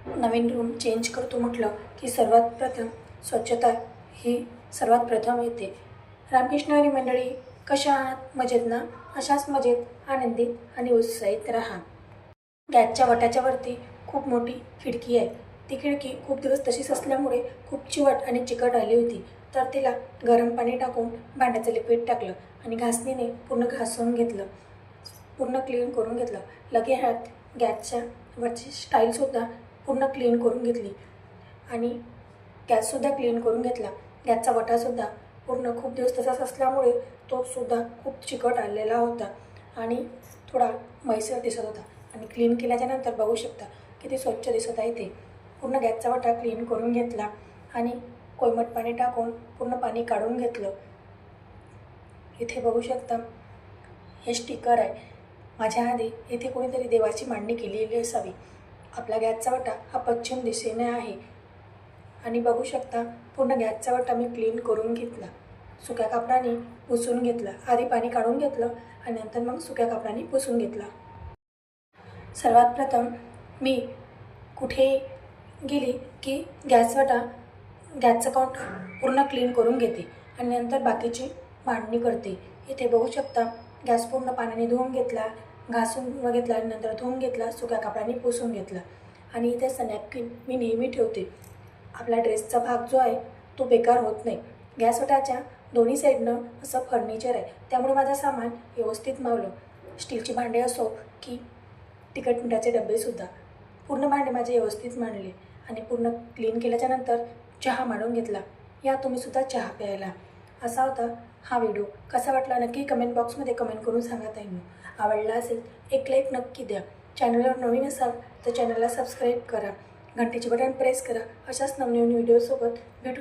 नवीन room change करतो म्हटलं की सर्वात प्रथम स्वच्छता ही सर्वात प्रथम येते. रामकृष्ण हरी मंडळी, कशा आहात? मजेत ना? अशाच मजेत, आनंदित आणि उत्साहित राहा. गॅसच्या वटाच्या वरती खूप मोठी खिडकी आहे. ती खिडकी खूप दिवस तशीच असल्यामुळे खूप चिवट आणि चिकट आली होती. तर तिला गरम पाणी टाकून भांड्याचं लिक्विड टाकलं आणि घासणीने पूर्ण घासून घेतलं, पूर्ण क्लीन करून घेतलं. लगे ह्यात गॅसच्या वरची स्टाईलसुद्धा पूर्ण क्लीन करून घेतली आणि गॅससुद्धा क्लीन करून घेतला. गॅसचा वटासुद्धा पूर्ण खूप दिवस तसाच असल्यामुळे तोसुद्धा खूप चिकट आलेला होता आणि थोडा मैसर दिसत होता. आणि क्लीन केल्याच्यानंतर बघू शकता किती स्वच्छ दिसत आहे ते. पूर्ण गॅसचा वटा क्लीन करून घेतला आणि कोमट पाणी टाकून पूर्ण पाणी काढून घेतलं. इथे बघू शकता हे स्टिकर आहे. माझ्या आधी इथे कोणीतरी देवाची मांडणी केलेली असावी. आपला गॅसचा वटा हा पश्चिम दिशेने आहे आणि बघू शकता पूर्ण गॅसचा वटा मी क्लीन करून घेतला. सुक्या कापडाने पुसून घेतला. आधी पाणी काढून घेतलं आणि नंतर मग सुक्या कापडाने पुसून घेतला. सर्वात प्रथम मी कुठे गेली की गॅसचं काउंटर पूर्ण क्लीन करून घेते आणि नंतर बाकीची मांडणी करते. इथे बघू शकता गॅस पूर्ण पाण्याने धुवून घेतला, घासून घेतला आणि नंतर धुवून घेतला, सुक्या कापडाने पुसून घेतला. आणि इथे नॅपकिन मी नेहमी ठेवते. आपला ड्रेसचा भाग जो आहे तो बेकार होत नाही. गॅस वटाच्या दोन्ही साईडनं असं फर्निचर आहे, त्यामुळे माझं सामान व्यवस्थित मावलं. स्टीलची भांडे असो की तिखट मिठाचे डबेसुद्धा पूर्ण भांडे माझे व्यवस्थित मांडले आणि पूर्ण क्लीन केल्याच्यानंतर चहा मांडून घेतला. या तुम्हीसुद्धा चहा प्यायला. असा होता हा व्हिडिओ. कसा वाटला नक्की कमेंट बॉक्समध्ये कमेंट करून सांगा ताईंनो. आवडला असेल एक लाईक नक्की द्या. चॅनलवर नवीन असाल तर चॅनलला सबस्क्राईब करा, घंटेचे बटन प्रेस करा. अशाच नवनवीन व्हिडिओसोबत भेटू.